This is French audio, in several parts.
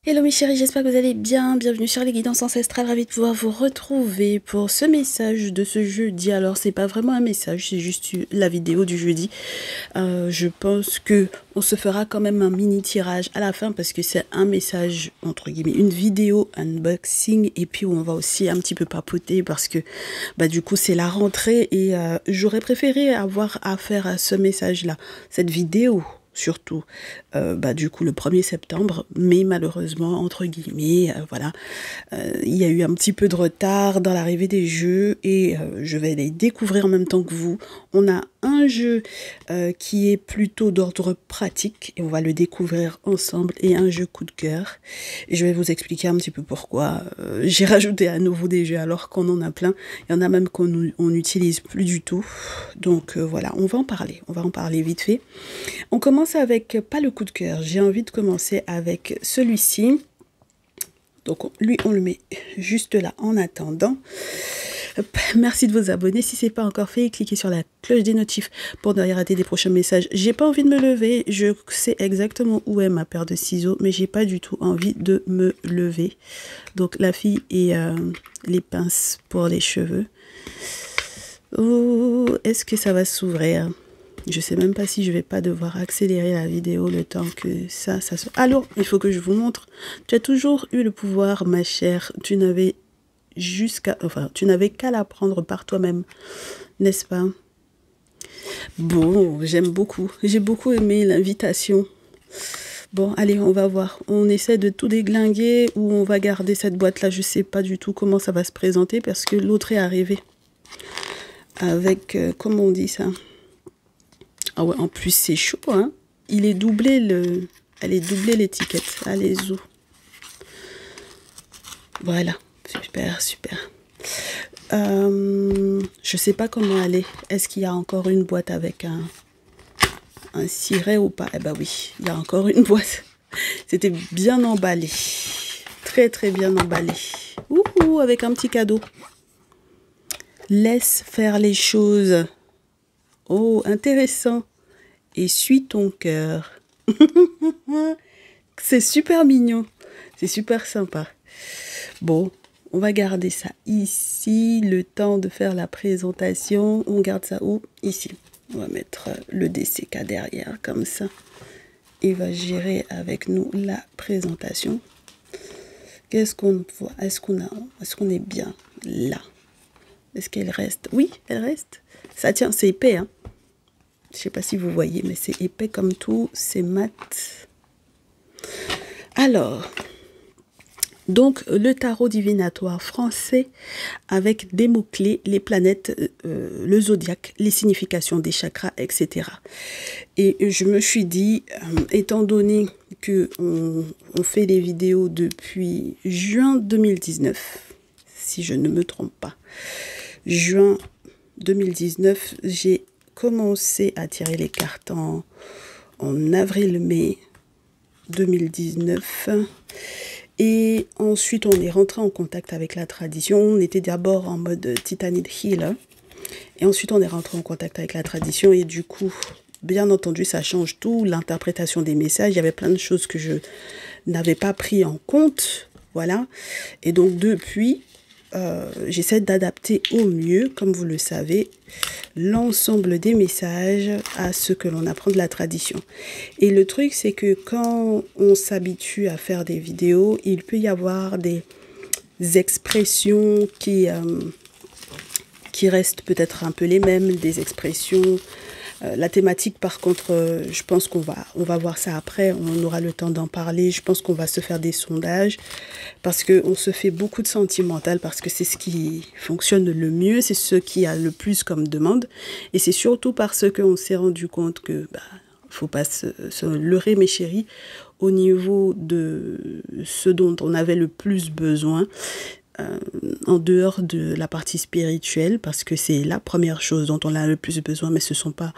Hello mes chéris, j'espère que vous allez bien. Bienvenue sur les guidances ancestrales, ravi de pouvoir vous retrouver pour ce message de ce jeudi. Alors c'est pas vraiment un message, c'est juste la vidéo du jeudi. Je pense que on se fera quand même un mini tirage à la fin parce que c'est un message entre guillemets, une vidéo unboxing et puis où on va aussi un petit peu papoter parce que du coup c'est la rentrée et j'aurais préféré avoir affaire à ce message là, cette vidéo surtout du coup le 1er septembre, mais malheureusement entre guillemets voilà, il y a eu un petit peu de retard dans l'arrivée des jeux et je vais les découvrir en même temps que vous. On a un jeu qui est plutôt d'ordre pratique et on va le découvrir ensemble, et un jeu coup de cœur, et je vais vous expliquer un petit peu pourquoi j'ai rajouté à nouveau des jeux alors qu'on en a plein. Il y en a même qu'on n'utilise plus du tout, donc voilà, on va en parler vite fait. On commence avec, pas le coup de cœur, j'ai envie de commencer avec celui-ci. Donc lui, on le met juste là en attendant. Hop, merci de vous abonner si ce n'est pas encore fait. Cliquez sur la cloche des notifs pour ne rien rater des prochains messages. J'ai pas envie de me lever. Je sais exactement où est ma paire de ciseaux, mais j'ai pas du tout envie de me lever. Donc la fille et les pinces pour les cheveux. Oh, est-ce que ça va s'ouvrir? Je sais même pas si je vais pas devoir accélérer la vidéo le temps que ça se... Alors, il faut que je vous montre. Tu as toujours eu le pouvoir, ma chère. Tu n'avais qu'à l'apprendre par toi-même, n'est-ce pas? Bon, j'aime beaucoup. J'ai beaucoup aimé l'invitation. Bon, allez, on va voir. On essaie de tout déglinguer ou on va garder cette boîte-là. Je sais pas du tout comment ça va se présenter parce que l'autre est arrivé avec, comment on dit ça? Ah ouais, en plus c'est chaud, hein. Il est doublé elle est doublée l'étiquette. Allez, zou. Voilà, super, super. Je sais pas comment aller. Est-ce qu'il y a encore une boîte avec un ciré ou pas? Eh ben oui, il y a encore une boîte. C'était bien emballé. Très, très bien emballé. Ouhou, avec un petit cadeau. Laisse faire les choses. Oh, intéressant. Et suis ton cœur. C'est super mignon. C'est super sympa. Bon, on va garder ça ici. Le temps de faire la présentation. On garde ça où? Ici. On va mettre le DCK derrière, comme ça. Il va gérer avec nous la présentation. Qu'est-ce qu'on voit? Est-ce qu'on est bien là? Est-ce qu'elle reste? Oui, elle reste. Ça tient, c'est épais, hein. Je ne sais pas si vous voyez, mais c'est épais comme tout, c'est mat. Alors, donc le tarot divinatoire français avec des mots-clés, les planètes, le zodiaque, les significations des chakras, etc. Et je me suis dit, étant donné que on fait des vidéos depuis juin 2019, si je ne me trompe pas, juin 2019, j'ai commencé à tirer les cartes en avril-mai 2019. Et ensuite, on est rentré en contact avec la tradition. On était d'abord en mode Titanide Healer. Et ensuite, on est rentré en contact avec la tradition. Et du coup, bien entendu, ça change tout. L'interprétation des messages, il y avait plein de choses que je n'avais pas pris en compte. Voilà. Et donc, depuis, j'essaie d'adapter au mieux, comme vous le savez, l'ensemble des messages à ce que l'on apprend de la tradition. Et le truc, c'est que quand on s'habitue à faire des vidéos, il peut y avoir des expressions qui restent peut-être un peu les mêmes, des expressions. La thématique, par contre, je pense qu'on va voir ça après, on aura le temps d'en parler. Je pense qu'on va se faire des sondages parce qu'on se fait beaucoup de sentimental, parce que c'est ce qui fonctionne le mieux, c'est ce qui a le plus comme demande. Et c'est surtout parce qu'on s'est rendu compte que, faut pas se leurrer, mes chéris, au niveau de ce dont on avait le plus besoin. En dehors de la partie spirituelle, parce que c'est la première chose dont on a le plus besoin, mais ce ne sont pas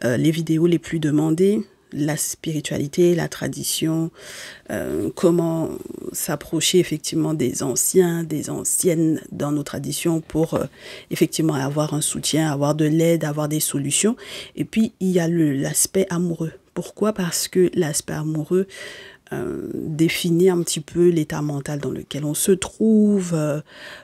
les vidéos les plus demandées. La spiritualité, la tradition, comment s'approcher effectivement des anciens, des anciennes dans nos traditions pour effectivement avoir un soutien, avoir de l'aide, avoir des solutions. Et puis il y a l'aspect amoureux. Pourquoi? Parce que l'aspect amoureux, définir un petit peu l'état mental dans lequel on se trouve.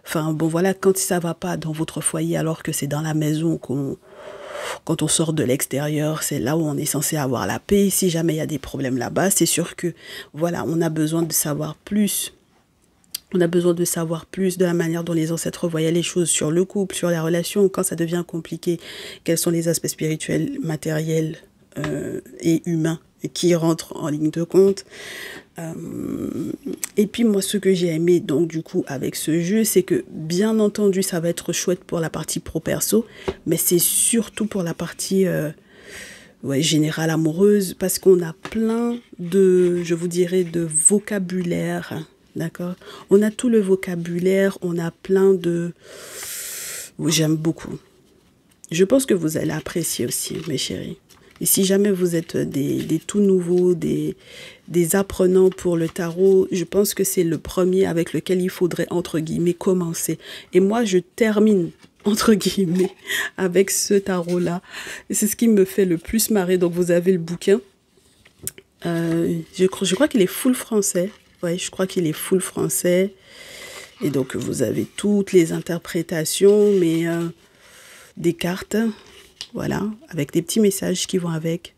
Enfin, bon, voilà, quand ça va pas dans votre foyer, alors que c'est dans la maison quand on sort de l'extérieur, c'est là où on est censé avoir la paix. Si jamais il y a des problèmes là-bas, c'est sûr que, voilà, on a besoin de savoir plus. On a besoin de savoir plus de la manière dont les ancêtres voyaient les choses sur le couple, sur la relation, quand ça devient compliqué, quels sont les aspects spirituels, matériels et humains qui rentrent en ligne de compte. Et puis moi, ce que j'ai aimé donc du coup avec ce jeu, c'est que bien entendu, ça va être chouette pour la partie pro-perso, mais c'est surtout pour la partie générale amoureuse, parce qu'on a plein de, je vous dirais, de vocabulaire. D'accord. On a tout le vocabulaire, on a plein de... J'aime beaucoup. Je pense que vous allez apprécier aussi, mes chéris. Et si jamais vous êtes des tout nouveaux, des apprenants pour le tarot, je pense que c'est le premier avec lequel il faudrait, entre guillemets, commencer. Et moi, je termine, entre guillemets, avec ce tarot-là. Et c'est ce qui me fait le plus marrer. Donc, vous avez le bouquin. Je crois qu'il est full français. Ouais, je crois qu'il est full français. Et donc, vous avez toutes les interprétations, mais des cartes, voilà, avec des petits messages qui vont avec.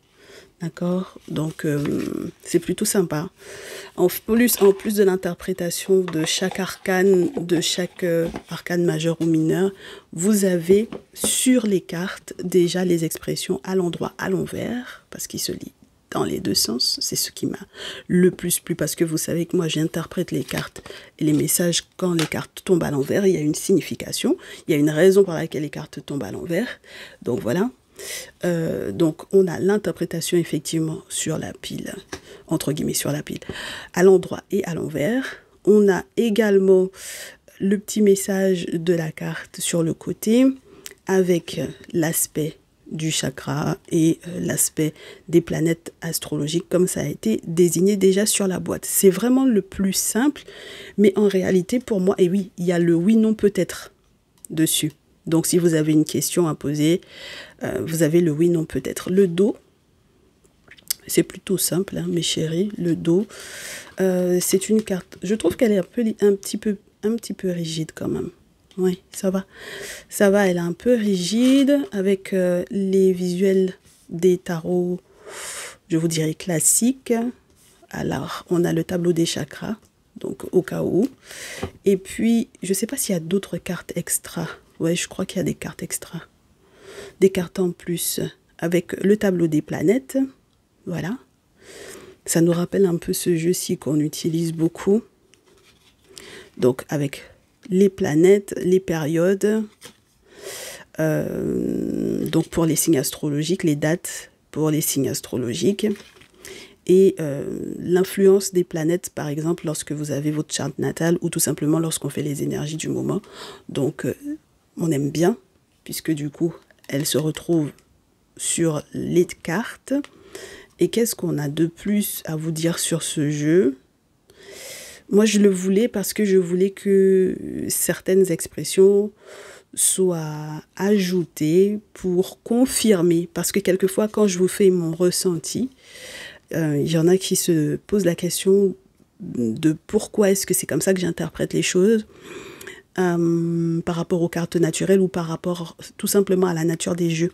D'accord? Donc, c'est plutôt sympa. En plus de l'interprétation de chaque arcane majeur ou mineur, vous avez sur les cartes déjà les expressions à l'endroit, à l'envers, parce qu'il se lit dans les deux sens. C'est ce qui m'a le plus plu, parce que vous savez que moi j'interprète les cartes et les messages quand les cartes tombent à l'envers. Il y a une signification, il y a une raison pour laquelle les cartes tombent à l'envers. Donc voilà. Donc on a l'interprétation effectivement sur la pile, entre guillemets sur la pile, à l'endroit et à l'envers. On a également le petit message de la carte sur le côté avec l'aspect du chakra et l'aspect des planètes astrologiques comme ça a été désigné déjà sur la boîte. C'est vraiment le plus simple, mais en réalité pour moi, et oui, il y a le oui, non, peut-être dessus. Donc si vous avez une question à poser, vous avez le oui, non, peut-être. Le dos, c'est plutôt simple, hein, mes chéris. Le dos, c'est une carte, je trouve qu'elle est un petit peu rigide quand même. Oui, ça va. Ça va, elle est un peu rigide avec les visuels des tarots, je vous dirais classiques. Alors, on a le tableau des chakras, donc au cas où. Et puis, je ne sais pas s'il y a d'autres cartes extra. Oui, je crois qu'il y a des cartes extra. Des cartes en plus avec le tableau des planètes. Voilà. Ça nous rappelle un peu ce jeu-ci qu'on utilise beaucoup. Donc, avec les planètes, les périodes, donc pour les signes astrologiques, les dates pour les signes astrologiques, et l'influence des planètes, par exemple, lorsque vous avez votre charte natale, ou tout simplement lorsqu'on fait les énergies du moment. Donc, on aime bien, puisque du coup, elles se retrouvent sur les cartes. Et qu'est-ce qu'on a de plus à vous dire sur ce jeu ? Moi, je le voulais parce que je voulais que certaines expressions soient ajoutées pour confirmer. Parce que quelquefois, quand je vous fais mon ressenti, il y en a qui se posent la question de pourquoi est-ce que c'est comme ça que j'interprète les choses par rapport aux cartes naturelles ou par rapport tout simplement à la nature des jeux.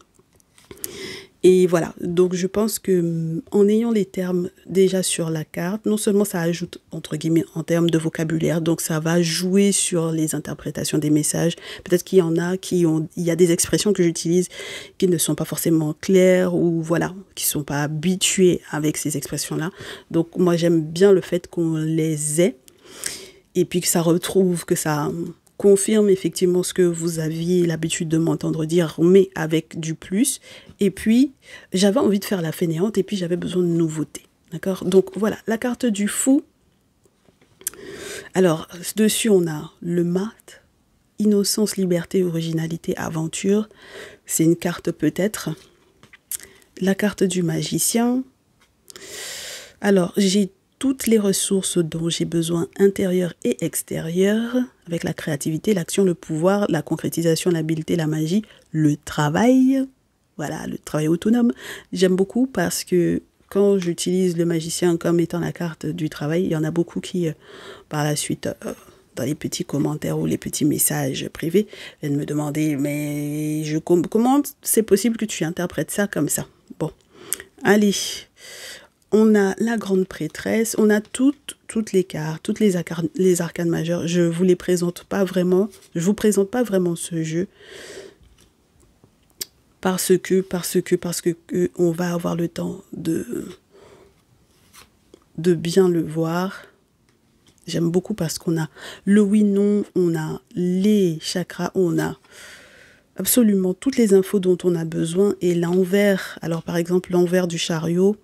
Et voilà, donc je pense que en ayant les termes déjà sur la carte, non seulement ça ajoute entre guillemets en termes de vocabulaire, donc ça va jouer sur les interprétations des messages. Peut-être qu'il y en a il y a des expressions que j'utilise qui ne sont pas forcément claires ou voilà, qui sont pas habitués avec ces expressions-là. Donc moi j'aime bien le fait qu'on les ait et puis que ça confirme effectivement ce que vous aviez l'habitude de m'entendre dire, mais avec du plus. Et puis, j'avais envie de faire la fainéante et puis j'avais besoin de nouveautés. D'accord ? Donc voilà, la carte du fou. Alors, dessus, on a le mat, innocence, liberté, originalité, aventure. C'est une carte peut-être. La carte du magicien. Alors, j'ai toutes les ressources dont j'ai besoin intérieures et extérieures, avec la créativité, l'action, le pouvoir, la concrétisation, l'habileté, la magie, le travail. Voilà, le travail autonome. J'aime beaucoup parce que quand j'utilise le magicien comme étant la carte du travail, il y en a beaucoup qui, par la suite, dans les petits commentaires ou les petits messages privés, viennent me demander, mais comment c'est possible que tu interprètes ça comme ça? Bon, allez, on a la grande prêtresse, on a toutes les cartes, toutes les arcanes majeures. Je vous les présente pas vraiment, je vous présente pas vraiment ce jeu parce que on va avoir le temps de bien le voir. J'aime beaucoup parce qu'on a le oui-non, on a les chakras, on a absolument toutes les infos dont on a besoin. Et l'envers, alors par exemple l'envers du chariot,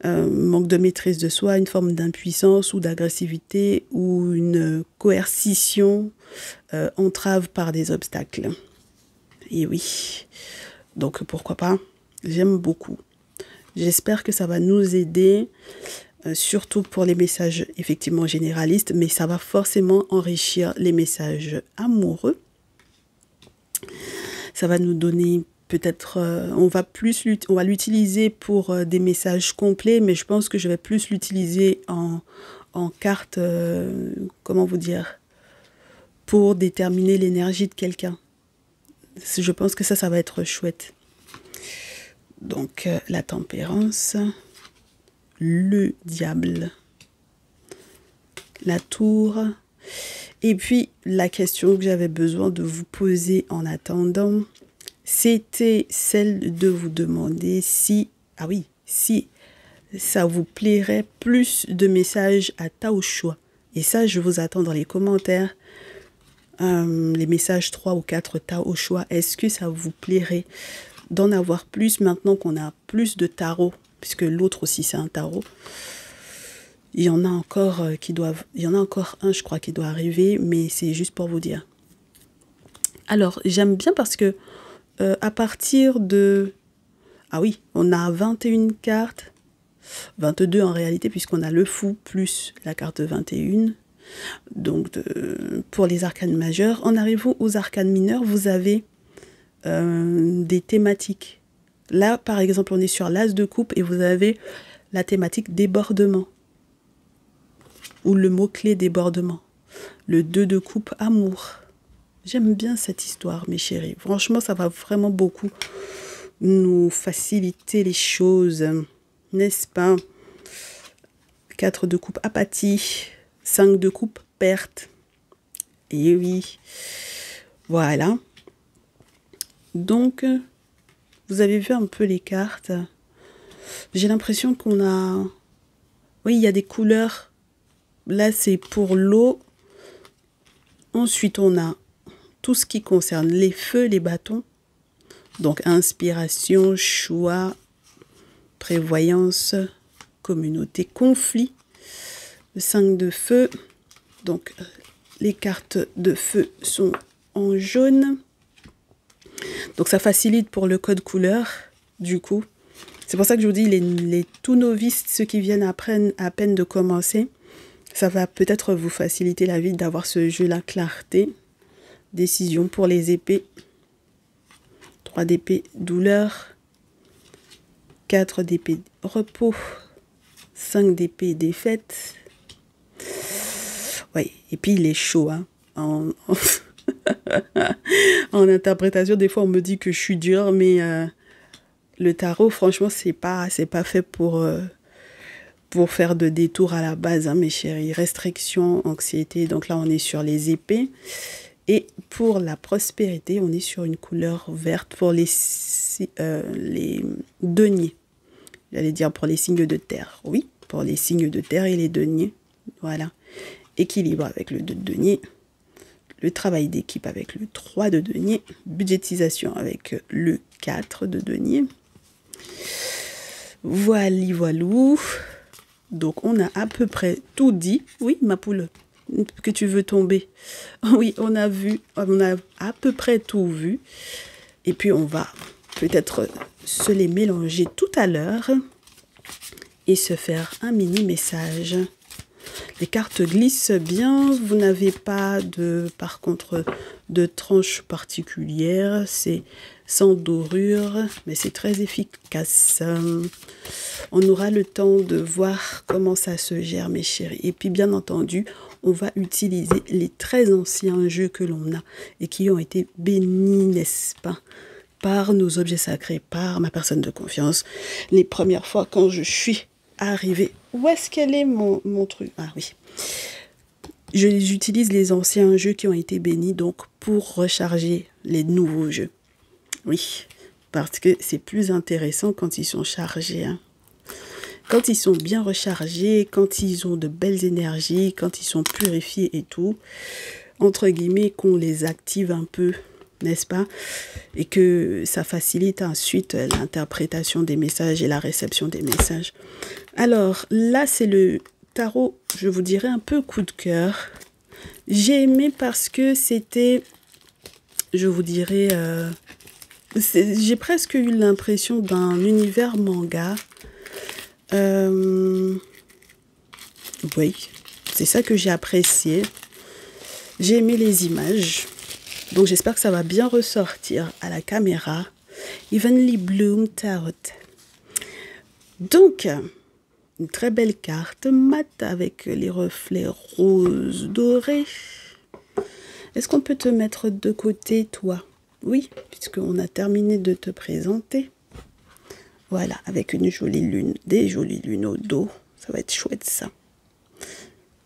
manque de maîtrise de soi, une forme d'impuissance ou d'agressivité ou une coercition, entrave par des obstacles. Et oui, donc pourquoi pas, j'aime beaucoup. J'espère que ça va nous aider. Surtout pour les messages effectivement généralistes, mais ça va forcément enrichir les messages amoureux. Ça va nous donner peut-être, on va l'utiliser pour des messages complets, mais je pense que je vais plus l'utiliser en carte, comment vous dire, pour déterminer l'énergie de quelqu'un. Je pense que ça va être chouette. Donc la tempérance, le diable, la tour, et puis la question que j'avais besoin de vous poser en attendant, c'était celle de vous demander si, ah oui, si ça vous plairait plus de messages à Tao Choix. Et ça, je vous attends dans les commentaires, les messages 3 ou 4 Tao au choix. Est-ce que ça vous plairait d'en avoir plus maintenant qu'on a plus de tarot? Puisque l'autre aussi c'est un tarot. Il y en a encore il y en a encore un, je crois, qui doit arriver, mais c'est juste pour vous dire. Alors, j'aime bien parce que à partir de... Ah oui, on a 21 cartes, 22 en réalité, puisqu'on a le fou plus la carte 21. Donc, pour les arcanes majeures. En arrivant aux arcanes mineures, vous avez des thématiques. Là, par exemple, on est sur l'as de coupe et vous avez la thématique débordement. Ou le mot-clé débordement. Le 2 de coupe, amour. J'aime bien cette histoire, mes chéris. Franchement, ça va vraiment beaucoup nous faciliter les choses. N'est-ce pas? 4 de coupe, apathie. 5 de coupe, perte. Et oui. Voilà. Donc... vous avez vu un peu les cartes. J'ai l'impression qu'on a... Oui, il y a des couleurs. Là, c'est pour l'eau. Ensuite, on a tout ce qui concerne les feux, les bâtons. Donc, inspiration, choix, prévoyance, communauté, conflit. Le 5 de feu. Donc, les cartes de feu sont en jaune. Donc ça facilite pour le code couleur, du coup. C'est pour ça que je vous dis, les tout novices, ceux qui viennent à peine de commencer, ça va peut-être vous faciliter la vie d'avoir ce jeu-là, clarté. Décision pour les épées. 3 d'épée, douleur. 4 d'épée, repos. 5 d'épée, défaite. Oui, et puis il est chaud, hein. En interprétation, des fois on me dit que je suis dure, mais le tarot, franchement, c'est pas fait pour faire de détours à la base, hein, mes chéris. Restriction, anxiété, donc là on est sur les épées. Et pour la prospérité, on est sur une couleur verte pour les deniers. J'allais dire pour les signes de terre. Oui, pour les signes de terre et les deniers. Voilà. Équilibre avec le 2 de denier. Le travail d'équipe avec le 3 de denier. Budgétisation avec le 4 de denier. Voilou. Donc, on a à peu près tout dit. Oui, ma poule, que tu veux tomber. Oui, on a à peu près tout vu. Et puis, on va peut-être se les mélanger tout à l'heure et se faire un mini message. Les cartes glissent bien. Vous n'avez pas par contre, de tranche particulière. C'est sans dorure, mais c'est très efficace. On aura le temps de voir comment ça se gère, mes chéris. Et puis, bien entendu, on va utiliser les très anciens jeux que l'on a et qui ont été bénis, n'est-ce pas, par nos objets sacrés, par ma personne de confiance. Les premières fois quand je suis arrivée, où est-ce qu'elle est mon truc? Ah oui. J'utilise les anciens jeux qui ont été bénis donc pour recharger les nouveaux jeux. Oui, parce que c'est plus intéressant quand ils sont chargés. Hein. Quand ils sont bien rechargés, quand ils ont de belles énergies, quand ils sont purifiés et tout, entre guillemets, qu'on les active un peu, n'est-ce pas? Et que ça facilite ensuite l'interprétation des messages et la réception des messages. Alors, là, c'est le tarot, je vous dirais, un peu coup de cœur. J'ai aimé parce que c'était, je vous dirais, j'ai presque eu l'impression d'un univers manga. Oui, c'est ça que j'ai apprécié. J'ai aimé les images. Donc j'espère que ça va bien ressortir à la caméra. Evenly Bloom Tarot. Donc, une très belle carte mat avec les reflets roses dorés. Est-ce qu'on peut te mettre de côté, toi? Oui, puisqu'on a terminé de te présenter. Voilà, avec une jolie lune, des jolies lunes au dos. Ça va être chouette, ça.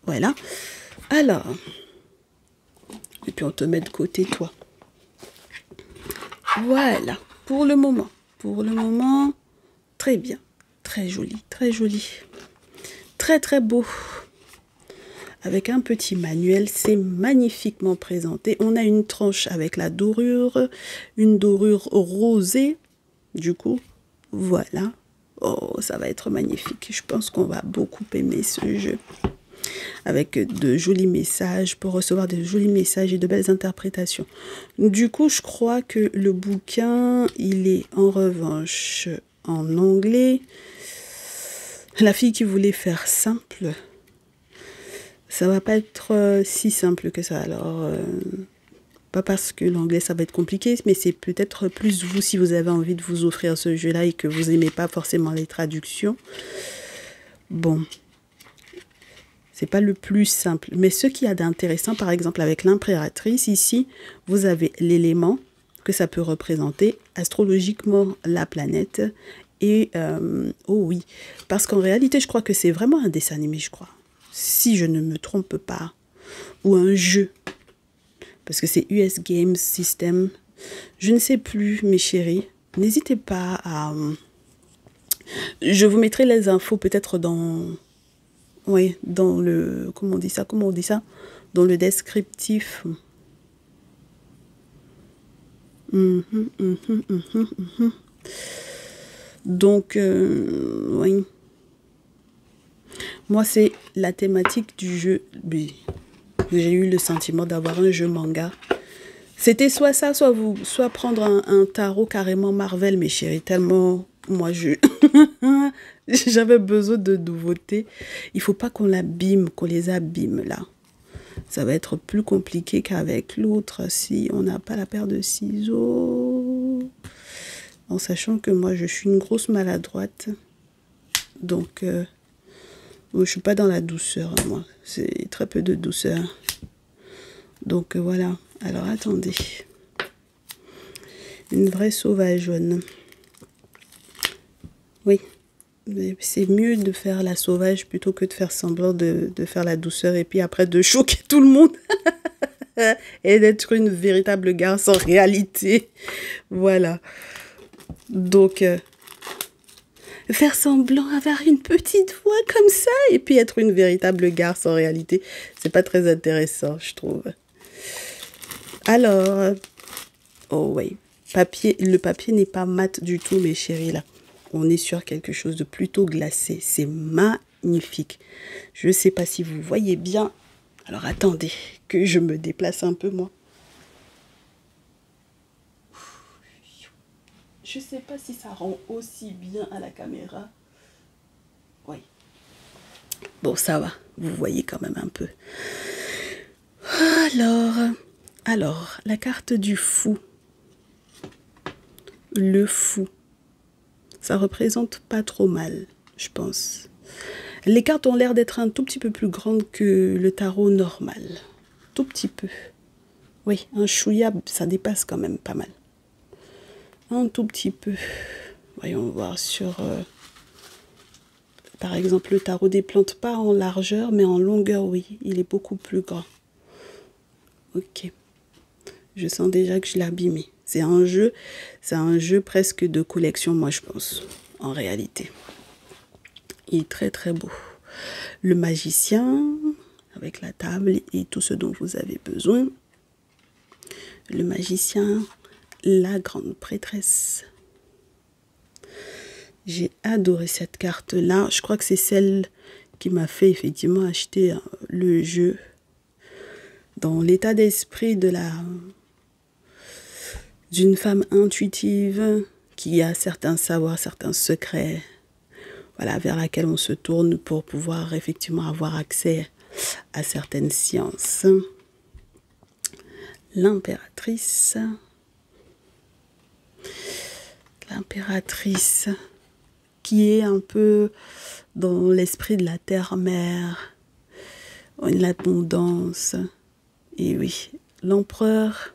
Voilà. Alors, et puis on te met de côté, toi. Voilà, pour le moment. Pour le moment, très bien. Très joli, très joli. Très, très beau. Avec un petit manuel, c'est magnifiquement présenté. On a une tranche avec la dorure, une dorure rosée, du coup. Voilà. Oh, ça va être magnifique. Je pense qu'on va beaucoup aimer ce jeu. Avec de jolis messages, pour recevoir de jolis messages et de belles interprétations. Du coup, je crois que le bouquin, il est en revanche en anglais. La fille qui voulait faire simple, ça va pas être si simple que ça. Alors, pas parce que l'anglais, ça va être compliqué, mais c'est peut-être plus vous, si vous avez envie de vous offrir ce jeu-là et que vous n'aimez pas forcément les traductions. Bon, c'est pas le plus simple. Mais ce qu'il y a d'intéressant, par exemple, avec l'impératrice, ici, vous avez l'élément que ça peut représenter, astrologiquement, la planète. Et, oh oui, parce qu'en réalité, je crois que c'est vraiment un dessin animé, je crois. Si je ne me trompe pas. Ou un jeu. Parce que c'est US Games System. Je ne sais plus, mes chéris. N'hésitez pas à... Je vous mettrai les infos peut-être dans... Oui, dans le... Comment on dit ça? Comment on dit ça? Dans le descriptif. Donc, oui. Moi, c'est la thématique du jeu. J'ai eu le sentiment d'avoir un jeu manga. C'était soit ça, soit prendre un tarot carrément Marvel, mes chéris. Tellement, moi, j'avais besoin de nouveautés. Il faut pas qu'on l'abîme, qu'on les abîme, là. Ça va être plus compliqué qu'avec l'autre si on n'a pas la paire de ciseaux. En sachant que moi, je suis une grosse maladroite. Donc, je suis pas dans la douceur, hein, moi. C'est très peu de douceur. Donc, voilà. Alors, attendez. Une vraie sauvageonne. Oui. C'est mieux de faire la sauvage plutôt que de faire semblant de faire la douceur et puis après de choquer tout le monde. Et d'être une véritable garce en réalité. Voilà. Donc, faire semblant avoir une petite voix comme ça et puis être une véritable garce en réalité, c'est pas très intéressant, je trouve. Alors, oh oui, le papier n'est pas mat du tout, mes chéris, là. On est sur quelque chose de plutôt glacé. C'est magnifique. Je ne sais pas si vous voyez bien. Alors, attendez que je me déplace un peu, moi. Je ne sais pas si ça rend aussi bien à la caméra. Oui. Bon, ça va. Vous voyez quand même un peu. Alors, la carte du fou. le fou. Ça représente pas trop mal, je pense. Les cartes ont l'air d'être un tout petit peu plus grandes que le tarot normal. Tout petit peu. Oui, un chouïa, ça dépasse quand même pas mal. Un tout petit peu. Voyons voir sur... par exemple, le tarot des plantes, pas en largeur, mais en longueur, oui. Il est beaucoup plus grand. Ok. Je sens déjà que je l'ai abîmé. C'est un jeu presque de collection, moi, je pense, en réalité. Il est très, très beau. Le magicien, avec la table et tout ce dont vous avez besoin. Le magicien, la grande prêtresse. J'ai adoré cette carte-là. Je crois que c'est celle qui m'a fait effectivement acheter le jeu. Dans l'état d'esprit d'une femme intuitive qui a certains savoirs, certains secrets, voilà, vers laquelle on se tourne pour pouvoir effectivement avoir accès à certaines sciences. L'impératrice. L'impératrice qui est un peu dans l'esprit de la terre-mère, l'abondance. Et oui, l'empereur,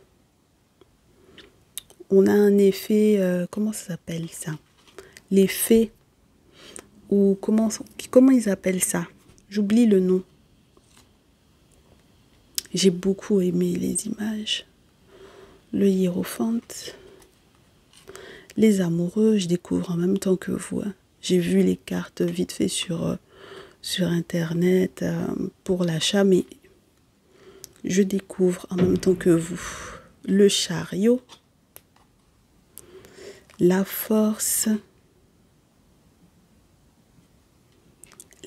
on a un effet, comment ça s'appelle ça? L'effet, ou comment ils appellent ça? J'oublie le nom. J'ai beaucoup aimé les images. Le hiérophante. Les amoureux, je découvre en même temps que vous. J'ai vu les cartes vite fait sur Internet pour l'achat, mais je découvre en même temps que vous. Le chariot. La force.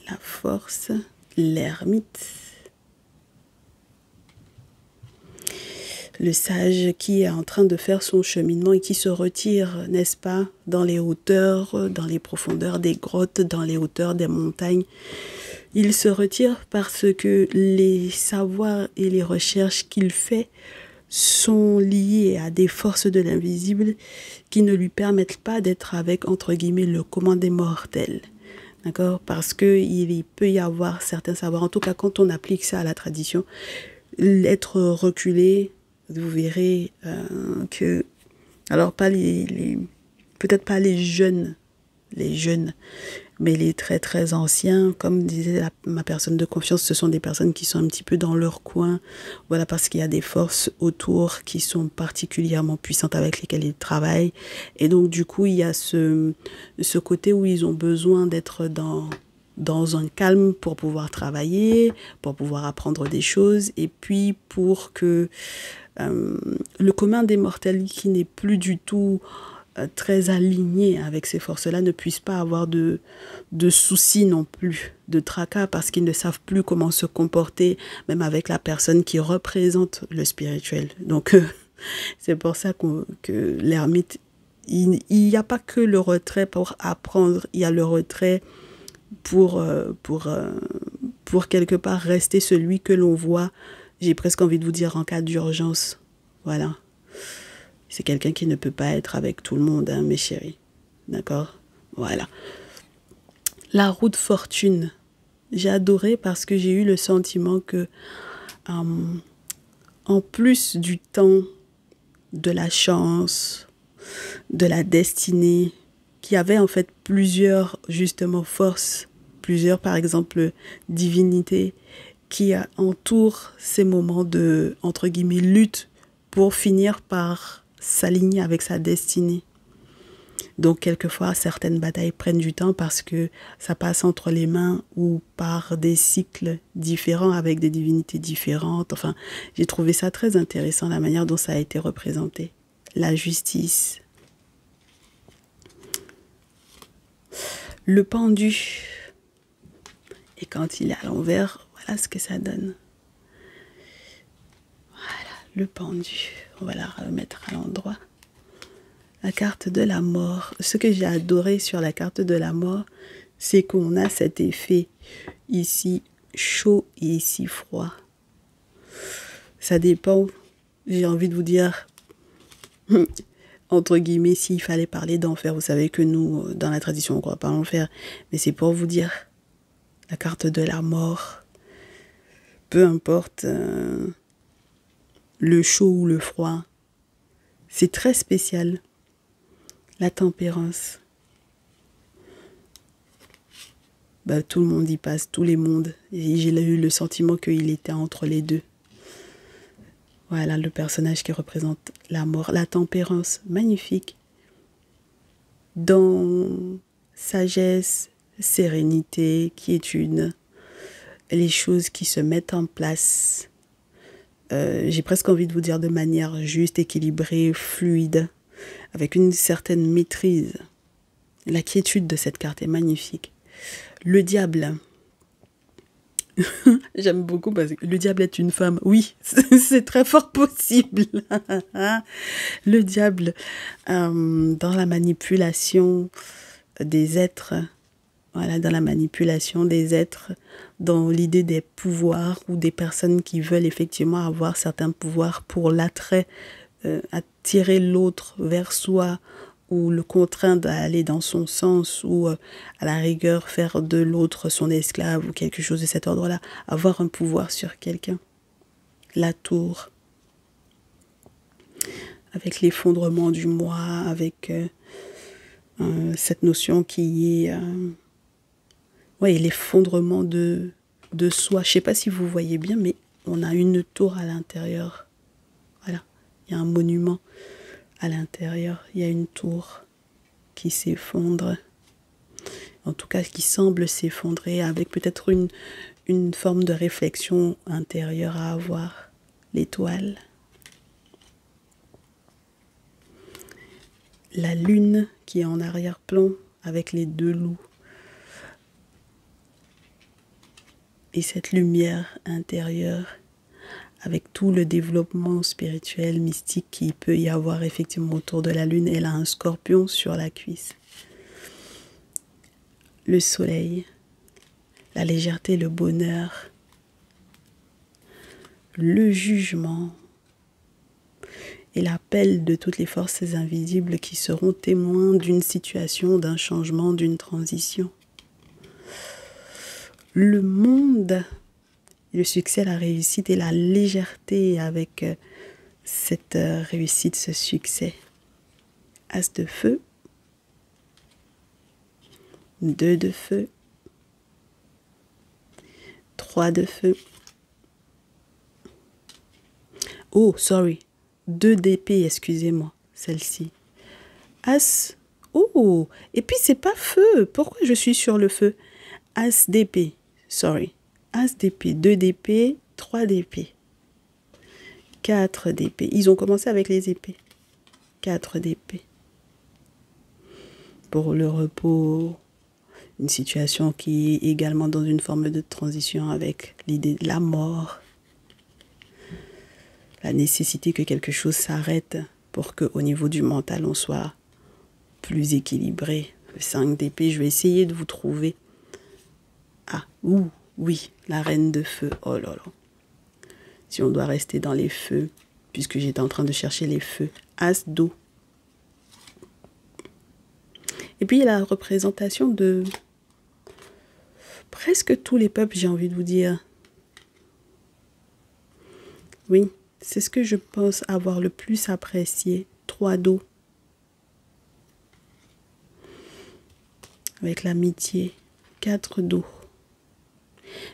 La force. L'ermite. Le sage qui est en train de faire son cheminement et qui se retire, n'est-ce pas, dans les hauteurs, dans les profondeurs des grottes, dans les hauteurs des montagnes. Il se retire parce que les savoirs et les recherches qu'il fait sont liés à des forces de l'invisible qui ne lui permettent pas d'être avec, entre guillemets, le commun des mortels. D'accord? Parce qu'il peut y avoir certains savoirs, en tout cas quand on applique ça à la tradition, être reculé, vous verrez que, alors pas peut-être pas les jeunes, mais les très très anciens, comme disait ma personne de confiance, ce sont des personnes qui sont un petit peu dans leur coin, voilà, parce qu'il y a des forces autour qui sont particulièrement puissantes avec lesquelles ils travaillent, et donc du coup il y a ce côté où ils ont besoin d'être dans un calme pour pouvoir travailler, pour pouvoir apprendre des choses, et puis pour que le commun des mortels qui n'est plus du tout très aligné avec ces forces-là ne puisse pas avoir de soucis non plus, de tracas, parce qu'ils ne savent plus comment se comporter, même avec la personne qui représente le spirituel. Donc, c'est pour ça que l'ermite, il n'y a pas que le retrait pour apprendre, il y a le retrait pour quelque part rester celui que l'on voit, j'ai presque envie de vous dire en cas d'urgence. Voilà. C'est quelqu'un qui ne peut pas être avec tout le monde, hein, mes chéris. D'accord? Voilà. La roue de fortune. J'ai adoré parce que j'ai eu le sentiment que, en plus du temps, de la chance, de la destinée, qu'il y avait en fait plusieurs, justement, forces, plusieurs, par exemple, divinités, qui entourent ces moments de, entre guillemets, lutte pour finir par s'aligner avec sa destinée. Donc, quelquefois, certaines batailles prennent du temps parce que ça passe entre les mains ou par des cycles différents avec des divinités différentes. Enfin, j'ai trouvé ça très intéressant, la manière dont ça a été représenté. La justice. Le pendu. Et quand il est à l'envers, voilà ce que ça donne. Voilà, le pendu. On va la remettre à l'endroit. La carte de la mort. Ce que j'ai adoré sur la carte de la mort, c'est qu'on a cet effet ici chaud et ici froid. Ça dépend, j'ai envie de vous dire, entre guillemets, s'il fallait parler d'enfer. Vous savez que nous, dans la tradition, on ne croit pas à l'enfer. Mais c'est pour vous dire, la carte de la mort, peu importe le chaud ou le froid, c'est très spécial. La tempérance. Bah, tout le monde y passe, tous les mondes. Et j'ai eu le sentiment qu'il était entre les deux. Voilà le personnage qui représente la mort, la tempérance, magnifique. Dans sagesse, sérénité, quiétude, les choses qui se mettent en place. J'ai presque envie de vous dire de manière juste, équilibrée, fluide, avec une certaine maîtrise. La quiétude de cette carte est magnifique. Le diable. J'aime beaucoup parce que le diable est une femme. Oui, c'est très fort possible. Le diable, dans la manipulation des êtres, voilà, dans la manipulation des êtres, dans l'idée des pouvoirs ou des personnes qui veulent effectivement avoir certains pouvoirs pour l'attrait, attirer l'autre vers soi ou le contraindre à aller dans son sens ou à la rigueur faire de l'autre son esclave ou quelque chose de cet ordre-là, avoir un pouvoir sur quelqu'un. La tour, avec l'effondrement du moi, avec cette notion qui est l'effondrement de soi. Je ne sais pas si vous voyez bien, mais on a une tour à l'intérieur. Voilà, il y a un monument à l'intérieur, il y a une tour qui s'effondre, en tout cas qui semble s'effondrer, avec peut-être une forme de réflexion intérieure à avoir. L'étoile. La lune qui est en arrière-plan avec les deux loups. Et cette lumière intérieure avec tout le développement spirituel, mystique qu'il peut y avoir effectivement autour de la lune. Elle a un scorpion sur la cuisse. Le soleil, la légèreté, le bonheur, le jugement et l'appel de toutes les forces invisibles qui seront témoins d'une situation, d'un changement, d'une transition. Le monde, le succès, la réussite et la légèreté avec cette réussite, ce succès. As de feu, 2 de feu, 3 de feu. Oh, sorry, 2 d'épée, excusez-moi, celle-ci. As, oh, et puis c'est pas feu, pourquoi je suis sur le feu? As d'épée, sorry, As d'épée, 2 d'épée, 3 d'épée, 4 d'épée. Ils ont commencé avec les épées. 4 d'épée. Pour le repos, une situation qui est également dans une forme de transition avec l'idée de la mort. La nécessité que quelque chose s'arrête pour qu'au niveau du mental, on soit plus équilibré. Le 5 d'épée, je vais essayer de vous trouver. Ah, oui, la reine de feu. Oh là là. Si on doit rester dans les feux, puisque j'étais en train de chercher les feux. As d'eau. Et puis il y a la représentation de presque tous les peuples, j'ai envie de vous dire. Oui, c'est ce que je pense avoir le plus apprécié. 3 d'eau. Avec l'amitié. 4 d'eau.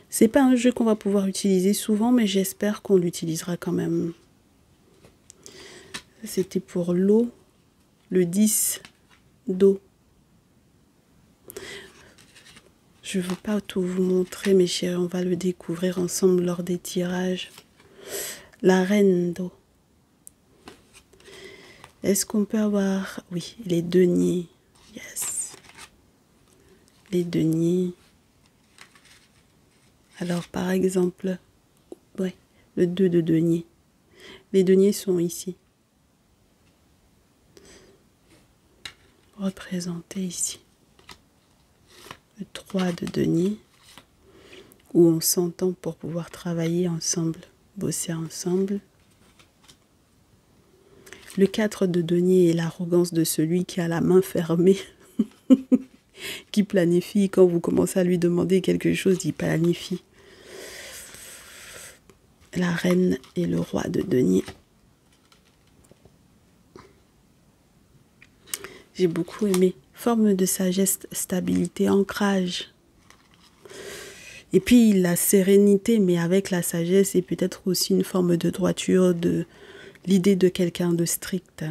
C'est pas un jeu qu'on va pouvoir utiliser souvent, mais j'espère qu'on l'utilisera quand même. C'était pour l'eau. Le 10 d'eau. Je ne veux pas tout vous montrer, mes chéris, on va le découvrir ensemble lors des tirages. La reine d'eau. Est-ce qu'on peut avoir... Oui, les deniers. Yes. Les deniers. Alors, par exemple, ouais, le 2 de denier. Les deniers sont ici. Représentés ici. Le 3 de denier, où on s'entend pour pouvoir travailler ensemble, bosser ensemble. Le 4 de denier est l'arrogance de celui qui a la main fermée, qui planifie. Quand vous commencez à lui demander quelque chose, il planifie. La reine et le roi de denier. J'ai beaucoup aimé. Forme de sagesse, stabilité, ancrage. Et puis la sérénité, mais avec la sagesse, et peut-être aussi une forme de droiture, de l'idée de quelqu'un de strict.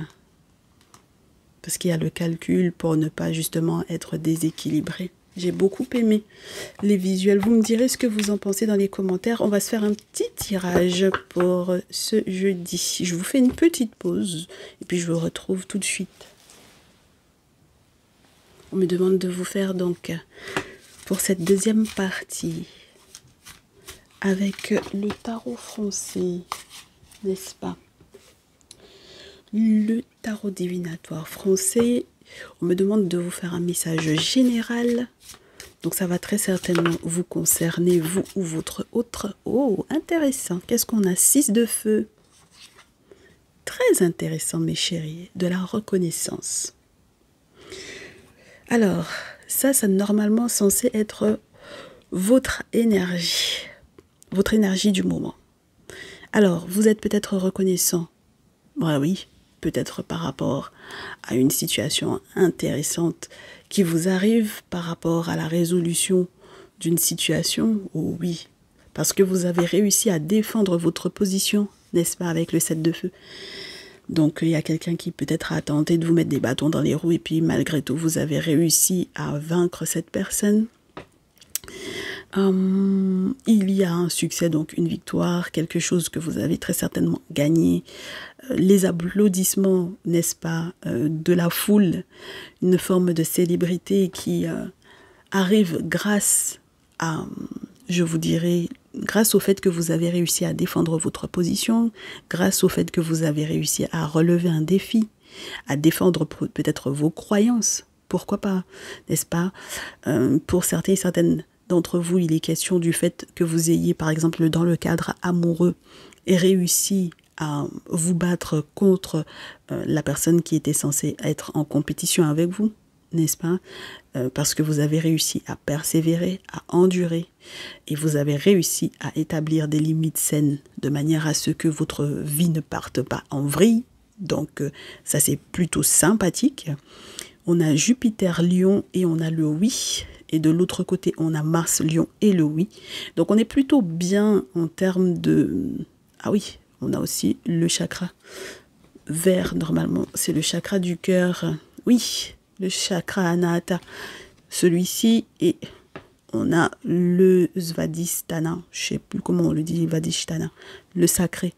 Parce qu'il y a le calcul pour ne pas justement être déséquilibré. J'ai beaucoup aimé les visuels. Vous me direz ce que vous en pensez dans les commentaires. On va se faire un petit tirage pour ce jeudi. Je vous fais une petite pause et puis je vous retrouve tout de suite. On me demande de vous faire donc pour cette deuxième partie avec le tarot français, n'est-ce pas? Le tarot divinatoire français, on me demande de vous faire un message général. Donc ça va très certainement vous concerner, vous ou votre autre. Oh, intéressant. Qu'est-ce qu'on a? 6 de feu. Très intéressant, mes chéris. De la reconnaissance. Alors, ça normalement censé être votre énergie du moment. Alors, vous êtes peut-être reconnaissant. Ouais, oui, peut-être par rapport à une situation intéressante qui vous arrive par rapport à la résolution d'une situation. Oh oui, parce que vous avez réussi à défendre votre position, n'est-ce pas, avec le 7 de feu. Donc, il y a quelqu'un qui peut-être a tenté de vous mettre des bâtons dans les roues et puis malgré tout, vous avez réussi à vaincre cette personne. Il y a un succès, donc une victoire, quelque chose que vous avez très certainement gagné. Les applaudissements, n'est-ce pas, de la foule, une forme de célébrité qui arrive grâce à, je vous dirais, grâce au fait que vous avez réussi à défendre votre position, grâce au fait que vous avez réussi à relever un défi, à défendre peut-être vos croyances, pourquoi pas, n'est-ce pas? Pour certains et certaines d'entre vous, il est question du fait que vous ayez, par exemple, dans le cadre amoureux, réussi à vous battre contre la personne qui était censée être en compétition avec vous, n'est-ce pas? Parce que vous avez réussi à persévérer, à endurer, et vous avez réussi à établir des limites saines de manière à ce que votre vie ne parte pas en vrille. Donc, ça, c'est plutôt sympathique. On a Jupiter, Lion, et on a le oui. Et de l'autre côté, on a Mars, Lion et le oui. Donc, on est plutôt bien en termes de... Ah oui, on a aussi le chakra vert, normalement. C'est le chakra du cœur. Oui, le chakra Anahata. Celui-ci, et on a le Svadhisthana. Je ne sais plus comment on le dit, Svadhisthana. Le sacré.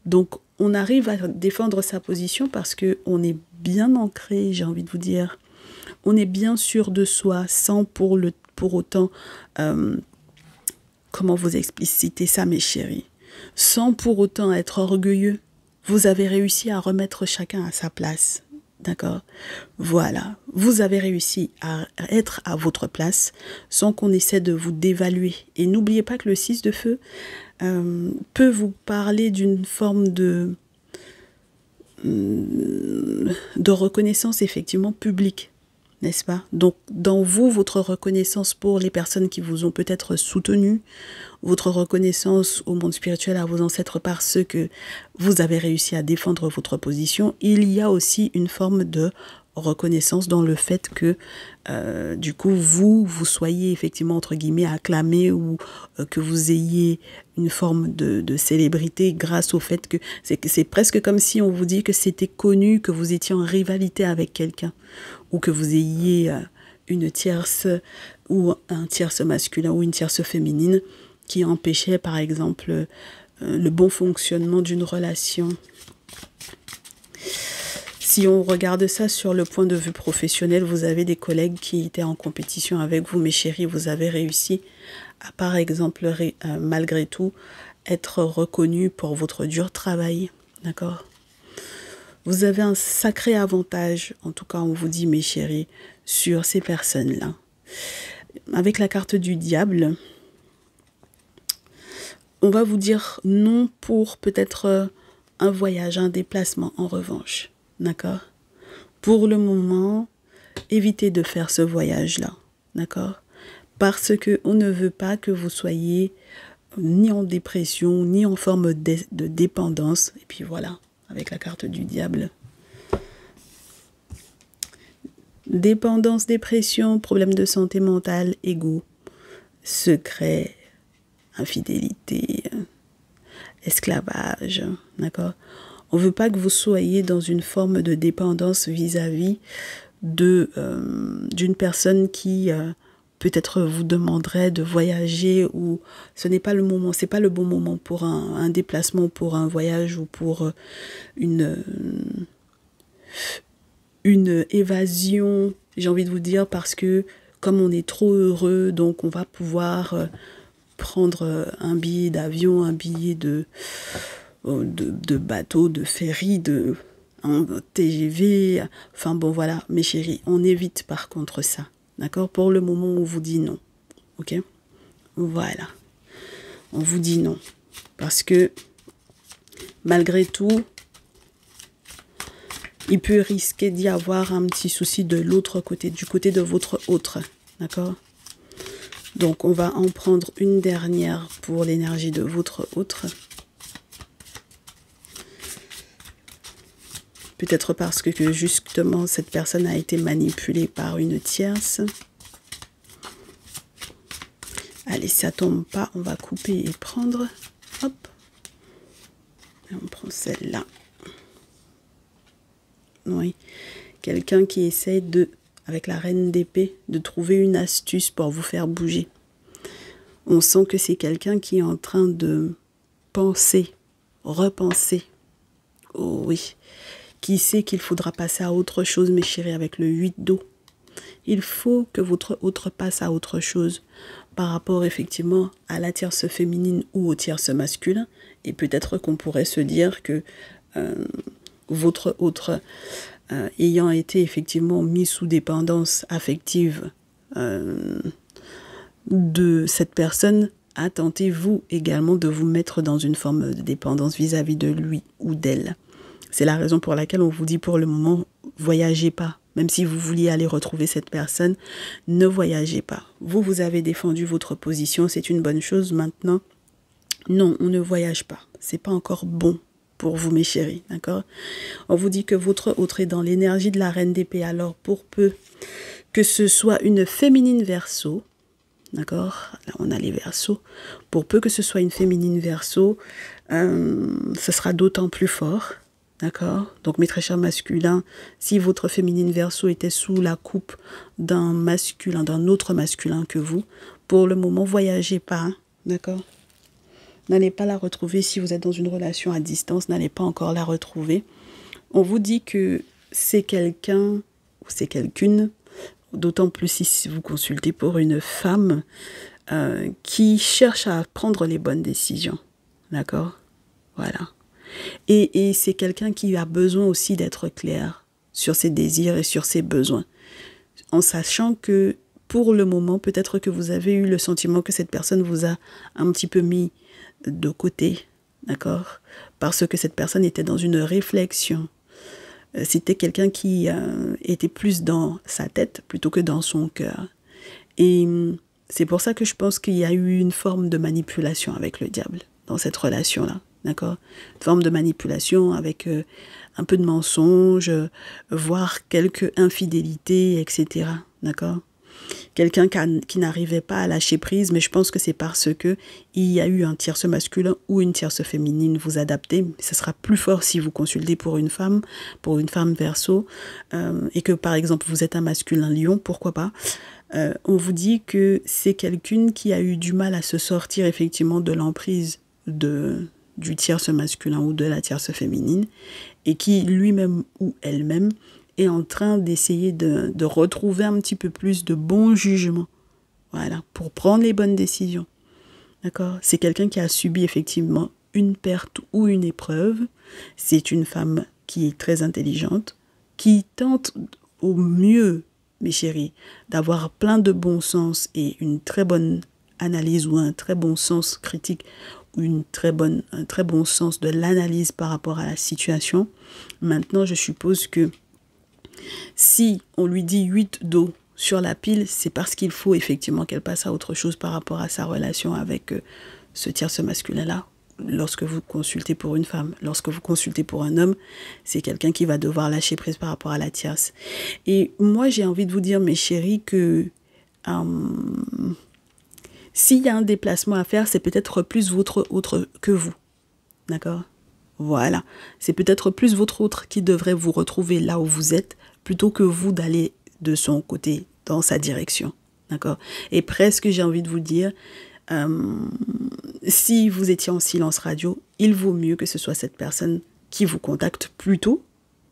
Donc, on arrive à défendre sa position parce qu'on est bien ancré, j'ai envie de vous dire. On est bien sûr de soi, sans pour autant, comment vous expliciter ça, mes chéris, sans pour autant être orgueilleux. Vous avez réussi à remettre chacun à sa place, d'accord? Voilà, vous avez réussi à être à votre place sans qu'on essaie de vous dévaluer. Et n'oubliez pas que le 6 de feu peut vous parler d'une forme de reconnaissance effectivement publique. N'est-ce pas? Donc, dans vous, votre reconnaissance pour les personnes qui vous ont peut-être soutenu, votre reconnaissance au monde spirituel, à vos ancêtres parce que vous avez réussi à défendre votre position, il y a aussi une forme de reconnaissance dans le fait que, du coup, vous soyez effectivement, entre guillemets, acclamé ou que vous ayez une forme de célébrité grâce au fait que c'est presque comme si on vous dit que c'était connu, que vous étiez en rivalité avec quelqu'un ou que vous ayez une tierce ou un tierce masculin ou une tierce féminine qui empêchait, par exemple, le bon fonctionnement d'une relation. Si on regarde ça sur le point de vue professionnel, vous avez des collègues qui étaient en compétition avec vous, mes chéris, vous avez réussi à, par exemple, malgré tout, être reconnu pour votre dur travail, d'accord? Vous avez un sacré avantage, en tout cas on vous dit, mes chéris, sur ces personnes-là. Avec la carte du diable, on va vous dire non pour peut-être un voyage, un déplacement en revanche. d'accord? Pour le moment, évitez de faire ce voyage-là, d'accord? Parce qu'on ne veut pas que vous soyez ni en dépression, ni en forme de dépendance. Et puis voilà, avec la carte du diable. Dépendance, dépression, problème de santé mentale, ego, secret, infidélité, esclavage, d'accord? On ne veut pas que vous soyez dans une forme de dépendance vis-à-vis d'une personne qui peut-être vous demanderait de voyager, ou ce n'est pas le moment, c'est pas le bon moment pour un déplacement, pour un voyage ou pour une évasion, j'ai envie de vous dire, parce que comme on est trop heureux, donc on va pouvoir prendre un billet d'avion, un billet de bateau, de ferry, un TGV, enfin bon voilà, mes chéris, on évite par contre ça, d'accord? Pour le moment, on vous dit non, ok? Voilà, on vous dit non, parce que malgré tout, il peut risquer d'y avoir un petit souci de l'autre côté, du côté de votre autre, d'accord? Donc, on va en prendre une dernière pour l'énergie de votre autre. Peut-être parce que justement, cette personne a été manipulée par une tierce. Allez, ça tombe pas, on va couper et prendre. Hop. Et on prend celle-là. Oui. Quelqu'un qui essaie de, avec la reine d'épée, de trouver une astuce pour vous faire bouger. On sent que c'est quelqu'un qui est en train de penser, repenser. Oh oui. Qui sait qu'il faudra passer à autre chose, mes chéris, avec le 8 d'eau. Il faut que votre autre passe à autre chose par rapport effectivement à la tierce féminine ou au tierce masculin. Et peut-être qu'on pourrait se dire que votre autre ayant été effectivement mis sous dépendance affective de cette personne, tentez-vous également de vous mettre dans une forme de dépendance vis-à-vis de lui ou d'elle. C'est la raison pour laquelle on vous dit pour le moment, voyagez pas. Même si vous vouliez aller retrouver cette personne, ne voyagez pas. Vous avez défendu votre position, c'est une bonne chose. Maintenant, non, on ne voyage pas. C'est pas encore bon pour vous, mes chéris, d'accord? On vous dit que votre autre est dans l'énergie de la reine d'épée. Alors, pour peu que ce soit une féminine verso, d'accord? Là, on a les versos. Pour peu que ce soit une féminine verso, ce sera d'autant plus fort. D'accord? Donc, mes très chers masculins, si votre féminine verso était sous la coupe d'un masculin, d'un autre masculin que vous, pour le moment, voyagez pas, hein? D'accord? N'allez pas la retrouver si vous êtes dans une relation à distance, n'allez pas encore la retrouver. On vous dit que c'est quelqu'un ou c'est quelqu'une, d'autant plus si vous consultez pour une femme qui cherche à prendre les bonnes décisions. D'accord? Voilà. Et c'est quelqu'un qui a besoin aussi d'être clair sur ses désirs et sur ses besoins. En sachant que pour le moment, peut-être que vous avez eu le sentiment que cette personne vous a un petit peu mis de côté, d'accord? Parce que cette personne était dans une réflexion. C'était quelqu'un qui était plus dans sa tête plutôt que dans son cœur. Et c'est pour ça que je pense qu'il y a eu une forme de manipulation avec le diable dans cette relation-là. D'accord? Une forme de manipulation avec un peu de mensonge, voire quelques infidélités, etc. D'accord? Quelqu'un qui n'arrivait pas à lâcher prise, mais je pense que c'est parce que il y a eu un tierce masculin ou une tierce féminine. Vous adaptez, ça sera plus fort si vous consultez pour une femme verso, et que par exemple vous êtes un masculin lion, pourquoi pas. On vous dit que c'est quelqu'un qui a eu du mal à se sortir effectivement de l'emprise du tierce masculin ou de la tierce féminine, et qui lui-même ou elle-même est en train d'essayer de retrouver un petit peu plus de bon jugement, voilà, pour prendre les bonnes décisions. D'accord? C'est quelqu'un qui a subi effectivement une perte ou une épreuve. C'est une femme qui est très intelligente, qui tente au mieux, mes chéris, d'avoir plein de bon sens et une très bonne analyse ou un très bon sens critique un très bon sens de l'analyse par rapport à la situation. Maintenant, je suppose que si on lui dit 8 d'eau sur la pile, c'est parce qu'il faut effectivement qu'elle passe à autre chose par rapport à sa relation avec ce tierce masculin-là. Lorsque vous consultez pour une femme, lorsque vous consultez pour un homme, c'est quelqu'un qui va devoir lâcher prise par rapport à la tierce. Et moi, j'ai envie de vous dire, mes chéris, que s'il y a un déplacement à faire, c'est peut-être plus votre autre que vous. D'accord? Voilà. C'est peut-être plus votre autre qui devrait vous retrouver là où vous êtes, plutôt que vous d'aller de son côté, dans sa direction. D'accord? Et presque, j'ai envie de vous dire, si vous étiez en silence radio, il vaut mieux que ce soit cette personne qui vous contacte plutôt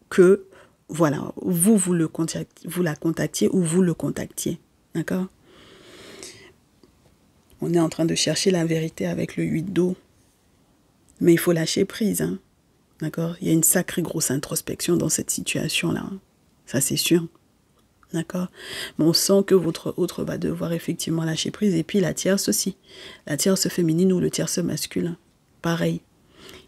que, voilà, vous la contactiez ou vous le contactiez. D'accord? On est en train de chercher la vérité avec le 8 d'eau. Mais il faut lâcher prise. Hein. D'accord? Il y a une sacrée grosse introspection dans cette situation-là. Ça, c'est sûr. D'accord? Mais on sent que votre autre va devoir effectivement lâcher prise. Et puis la tierce aussi. La tierce féminine ou le tierce masculin. Pareil.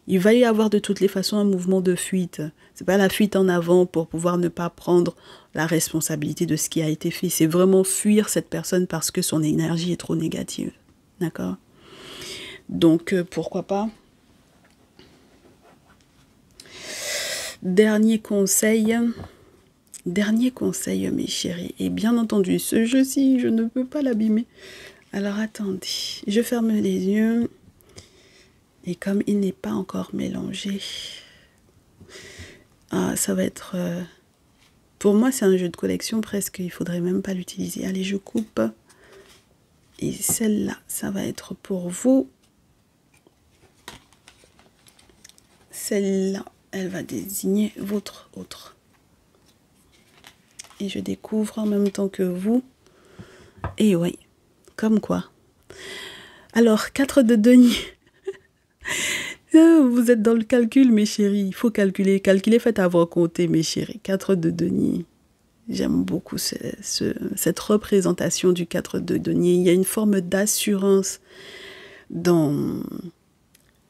Il va y avoir de toutes les façons un mouvement de fuite. C'est pas la fuite en avant pour pouvoir ne pas prendre la responsabilité de ce qui a été fait. C'est vraiment fuir cette personne parce que son énergie est trop négative. D'accord? Donc, pourquoi pas? Dernier conseil, mes chéris. Et bien entendu, ce jeu-ci, je ne peux pas l'abîmer. Alors, attendez. Je ferme les yeux. Et comme il n'est pas encore mélangé, ça va être... pour moi, c'est un jeu de collection presque. Il faudrait même pas l'utiliser. Allez, je coupe. Et celle-là, ça va être pour vous. Celle-là, elle va désigner votre autre. Et je découvre en même temps que vous. Et oui, comme quoi. Alors, 4 de denier. Vous êtes dans le calcul, mes chéris. Il faut calculer. Calculer, faites avoir compter, mes chéris. 4 de denier. J'aime beaucoup cette représentation du 4 de denier. Il y a une forme d'assurance qu'on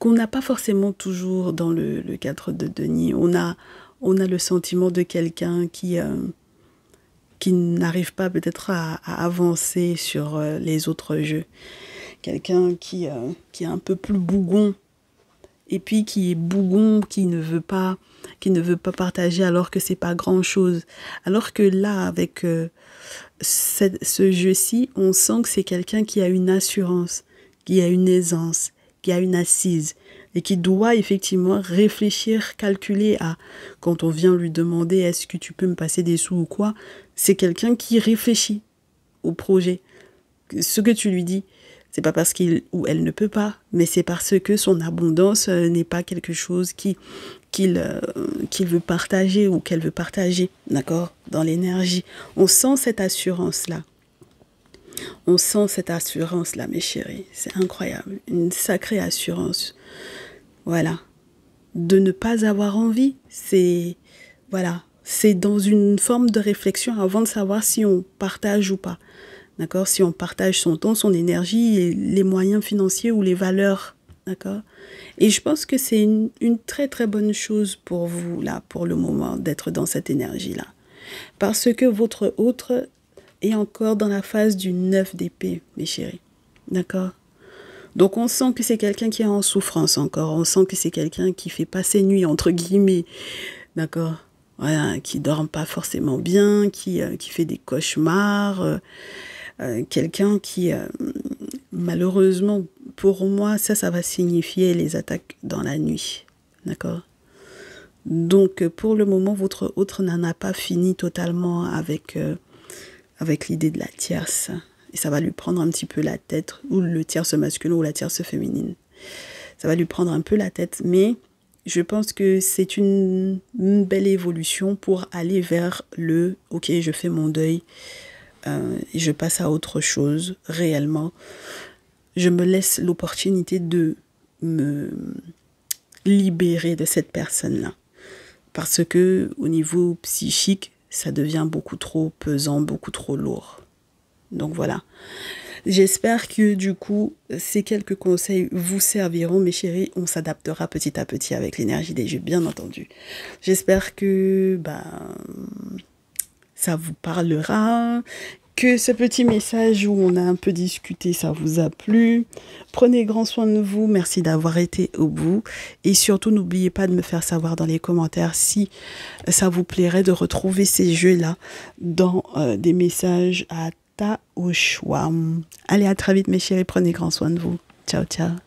n'a pas forcément toujours dans le 4 de denier. On a le sentiment de quelqu'un qui n'arrive pas peut-être à avancer sur les autres jeux. Quelqu'un qui est un peu plus bougon. Et puis qui est bougon, qui ne veut pas partager alors que c'est pas grand-chose. Alors que là, avec ce jeu-ci, on sent que c'est quelqu'un qui a une assurance, qui a une aisance, qui a une assise et qui doit effectivement réfléchir, calculer à, quand on vient lui demander est-ce que tu peux me passer des sous ou quoi, c'est quelqu'un qui réfléchit au projet. Ce que tu lui dis, c'est pas parce qu'il ou elle ne peut pas, mais c'est parce que son abondance n'est pas quelque chose qu'il veut partager ou qu'elle veut partager, d'accord, dans l'énergie. On sent cette assurance-là. On sent cette assurance-là, mes chéris. C'est incroyable. Une sacrée assurance. Voilà. De ne pas avoir envie, c'est... Voilà. C'est dans une forme de réflexion avant de savoir si on partage ou pas. D'accord? Si on partage son temps, son énergie, et les moyens financiers ou les valeurs. D'accord? Et je pense que c'est une très très bonne chose pour vous, là, pour le moment, d'être dans cette énergie-là. Parce que votre autre est encore dans la phase du 9 d'épée, mes chéris. D'accord? Donc on sent que c'est quelqu'un qui est en souffrance encore. On sent que c'est quelqu'un qui fait pas ses nuits, entre guillemets. D'accord? Voilà, qui dort pas forcément bien, qui fait des cauchemars. Quelqu'un qui, malheureusement, pour moi, ça va signifier les attaques dans la nuit. D'accord? Donc, pour le moment, votre autre n'en a pas fini totalement avec l'idée de la tierce. Et ça va lui prendre un petit peu la tête, ou le tierce masculin ou la tierce féminine. Ça va lui prendre un peu la tête, mais je pense que c'est une belle évolution pour aller vers le « ok, je fais mon deuil ». Et je passe à autre chose, réellement. Je me laisse l'opportunité de me libérer de cette personne-là. Parce que au niveau psychique, ça devient beaucoup trop pesant, beaucoup trop lourd. Donc voilà. J'espère que du coup, ces quelques conseils vous serviront, mes chéris. On s'adaptera petit à petit avec l'énergie des jeux, bien entendu. J'espère que ça vous parlera, que ce petit message où on a un peu discuté, ça vous a plu. Prenez grand soin de vous, merci d'avoir été au bout. Et surtout, n'oubliez pas de me faire savoir dans les commentaires si ça vous plairait de retrouver ces jeux-là dans des messages à ta au choix. Allez, à très vite mes chéris, prenez grand soin de vous. Ciao, ciao.